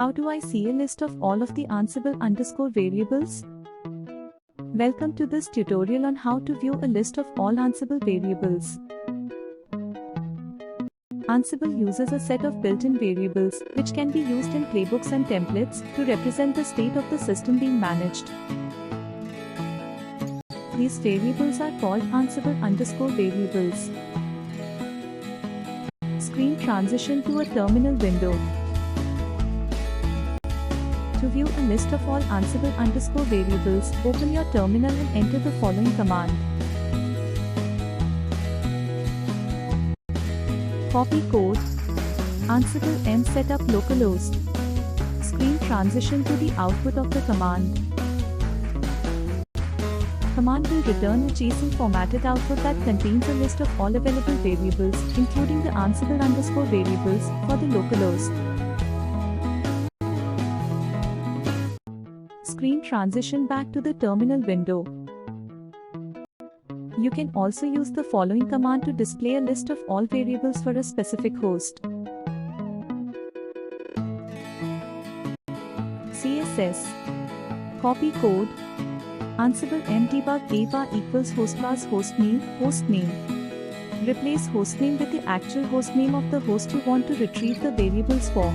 How do I see a list of all of the Ansible variables? Welcome to this tutorial on how to view a list of all Ansible variables. Ansible uses a set of built-in variables, which can be used in playbooks and templates, to represent the state of the system being managed. These variables are called Ansible_variables. Screen transition to a terminal window. To view a list of all Ansible_variables, open your terminal and enter the following command. Copy code. Ansible m setup localhost. Screen transition to the output of the command. Command will return a JSON-formatted output that contains a list of all available variables, including the Ansible_variables, for the localhost. Screen transition back to the terminal window. You can also use the following command to display a list of all variables for a specific host. CSS. Copy code. Ansible m debug ava equals hostvars hostname. Replace hostname with the actual hostname of the host you want to retrieve the variables for.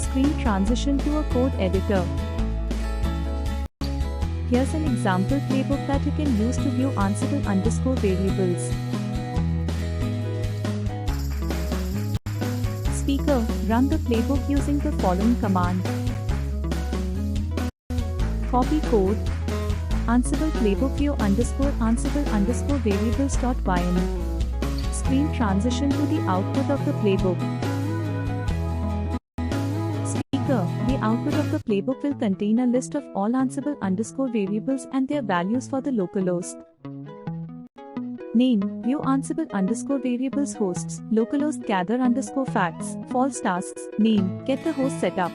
Screen transition to a code editor. Here's an example playbook that you can use to view Ansible_variables. Speaker, run the playbook using the following command. Copy code. Ansible playbook view Ansible_variables.ym. Screen transition to the output of the playbook. The output of the playbook will contain a list of all Ansible_variables and their values for the localhost. Name, view Ansible_variables hosts, localhost gather_facts, false tasks, name, get the host setup.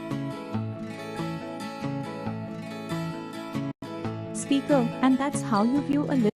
Speaker, and that's how you view a list